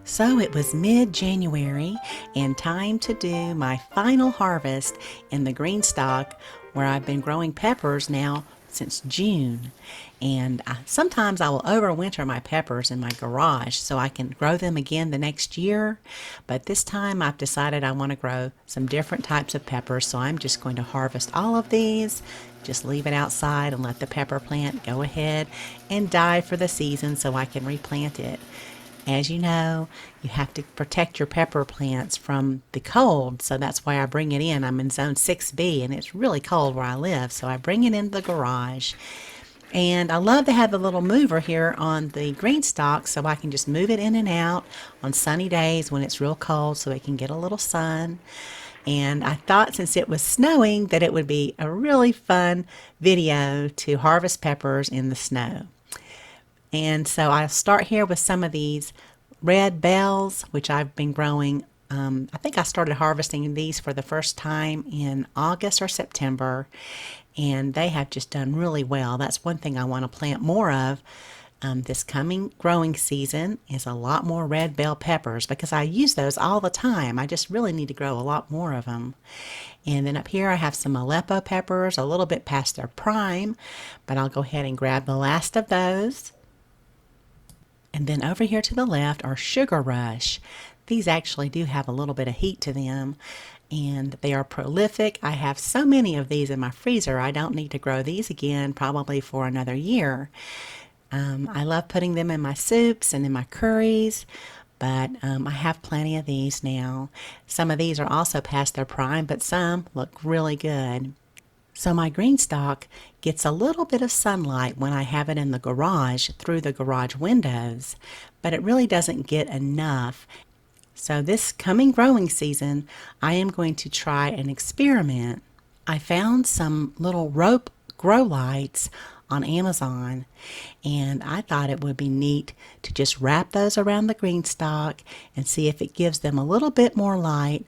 So it was mid-January and time to do my final harvest in the green stock where I've been growing peppers now since June. And sometimes I will overwinter my peppers in my garage so I can grow them again the next year. But this time I've decided I want to grow some different types of peppers, so I'm just going to harvest all of these, just leave it outside and let the pepper plant go ahead and die for the season so I can replant it. As you know, you have to protect your pepper plants from the cold, so that's why I bring it in. I'm in zone 6B and it's really cold where I live, so I bring it into the garage. And I love to have the little mover here on the green stalk so I can just move it in and out on sunny days when it's real cold so it can get a little sun. And I thought since it was snowing that it would be a really fun video to harvest peppers in the snow. And so I'll start here with some of these red bells, which I've been growing. I think I started harvesting these for the first time in August or September, and they have just done really well. That's one thing I want to plant more of this coming growing season is a lot more red bell peppers because I use those all the time. I just really need to grow a lot more of them. And then up here I have some Aleppo peppers, a little bit past their prime, but I'll go ahead and grab the last of those. And then over here to the left are Sugar Rush. These actually do have a little bit of heat to them, and they are prolific. I have so many of these in my freezer, I don't need to grow these again probably for another year. I love putting them in my soups and in my curries, but I have plenty of these now. Some of these are also past their prime, but some look really good. So my green stalk gets a little bit of sunlight when I have it in the garage through the garage windows, but it really doesn't get enough. So this coming growing season, I am going to try an experiment. I found some little rope grow lights on Amazon, and I thought it would be neat to just wrap those around the green stalk and see if it gives them a little bit more light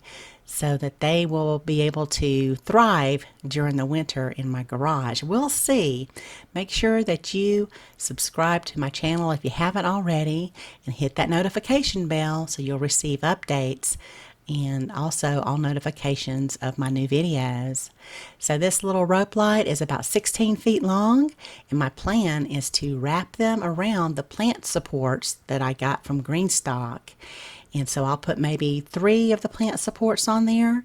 so that they will be able to thrive during the winter in my garage. We'll see. Make sure that you subscribe to my channel if you haven't already and hit that notification bell so you'll receive updates and also all notifications of my new videos. So this little rope light is about 16 feet long, and my plan is to wrap them around the plant supports that I got from Greenstock. And so I'll put maybe 3 of the plant supports on there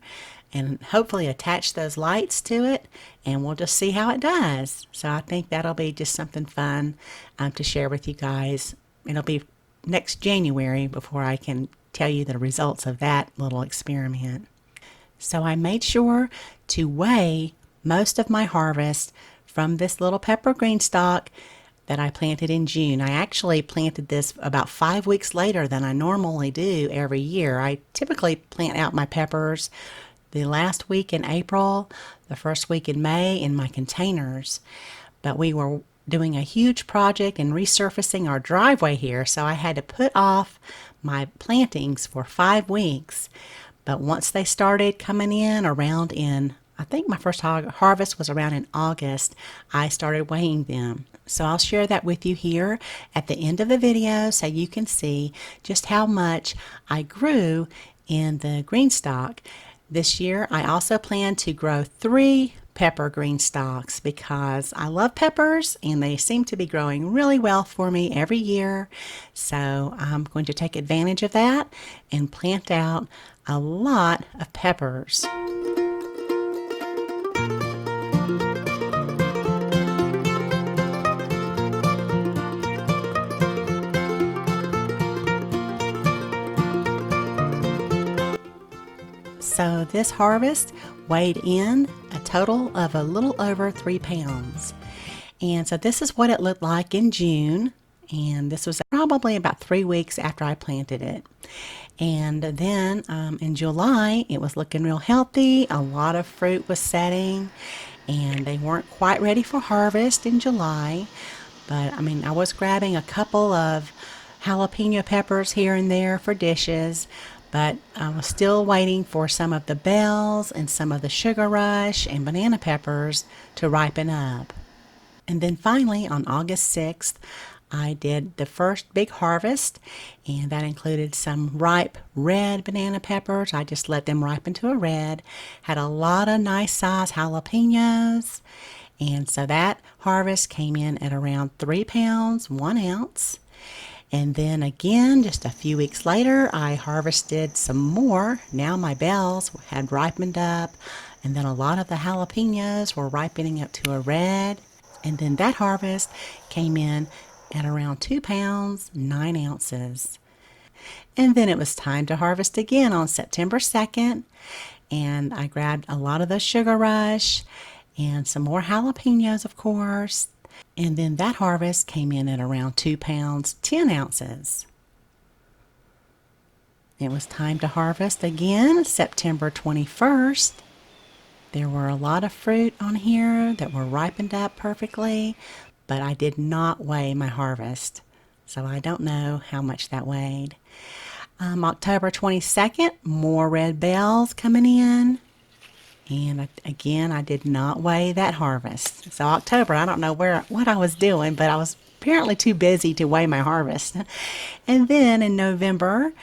and hopefully attach those lights to it, and we'll just see how it does. So I think that'll be just something fun to share with you guys. It'll be next January before I can tell you the results of that little experiment. So I made sure to weigh most of my harvest from this little pepper green stalk that I planted in June. I actually planted this about 5 weeks later than I normally do every year. I typically plant out my peppers the last week in April, the first week in May in my containers. But we were doing a huge project and resurfacing our driveway here, so I had to put off my plantings for 5 weeks. But once they started coming in around in, I think my first harvest was around in August, I started weighing them. So I'll share that with you here at the end of the video so you can see just how much I grew in the green stalk. This year I also plan to grow 3 pepper green stalks because I love peppers and they seem to be growing really well for me every year. So I'm going to take advantage of that and plant out a lot of peppers. So this harvest weighed in a total of a little over 3 pounds. And so this is what it looked like in June. And this was probably about 3 weeks after I planted it. And then in July, it was looking real healthy. A lot of fruit was setting, and they weren't quite ready for harvest in July. But I mean, I was grabbing a couple of jalapeno peppers here and there for dishes. But I was still waiting for some of the bells and some of the Sugar Rush and banana peppers to ripen up. And then finally on August 6th, I did the first big harvest, and that included some ripe red banana peppers. I just let them ripen to a red. Had a lot of nice size jalapenos, and so that harvest came in at around 3 pounds, 1 ounce. And then again, just a few weeks later, I harvested some more. Now my bells had ripened up, and then a lot of the jalapenos were ripening up to a red. And then that harvest came in at around 2 pounds, 9 ounces. And then it was time to harvest again on September 2nd. And I grabbed a lot of the Sugar Rush and some more jalapenos, of course. And then that harvest came in at around 2 pounds, 10 ounces. It was time to harvest again, September 21st. There were a lot of fruit on here that were ripened up perfectly, but I did not weigh my harvest, so I don't know how much that weighed. October 22nd, more red bells coming in. And again, I did not weigh that harvest. So October, I don't know what I was doing, but I was apparently too busy to weigh my harvest. And then in November,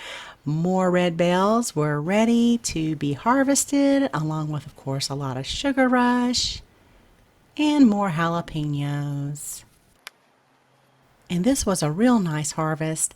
more red bells were ready to be harvested, along with, of course, a lot of Sugar Rush and more jalapenos. And this was a real nice harvest.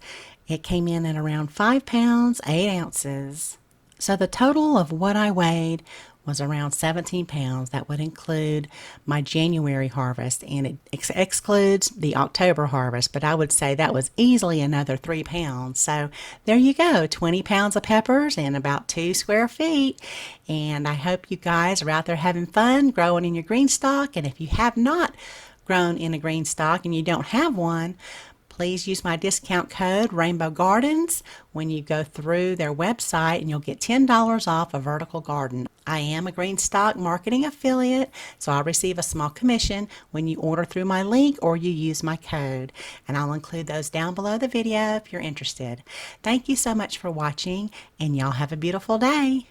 It came in at around 5 pounds, 8 ounces. So the total of what I weighed was around 17 pounds. That would include my January harvest, and it excludes the October harvest, but I would say that was easily another 3 pounds. So there you go, 20 pounds of peppers and about 2 square feet. And I hope you guys are out there having fun growing in your green stock. And if you have not grown in a green stock and you don't have one, please use my discount code Rainbow Gardens when you go through their website, and you'll get $10 off a vertical garden. I am a green stock marketing affiliate, so I'll receive a small commission when you order through my link or you use my code, and I'll include those down below the video if you're interested. Thank you so much for watching, and y'all have a beautiful day.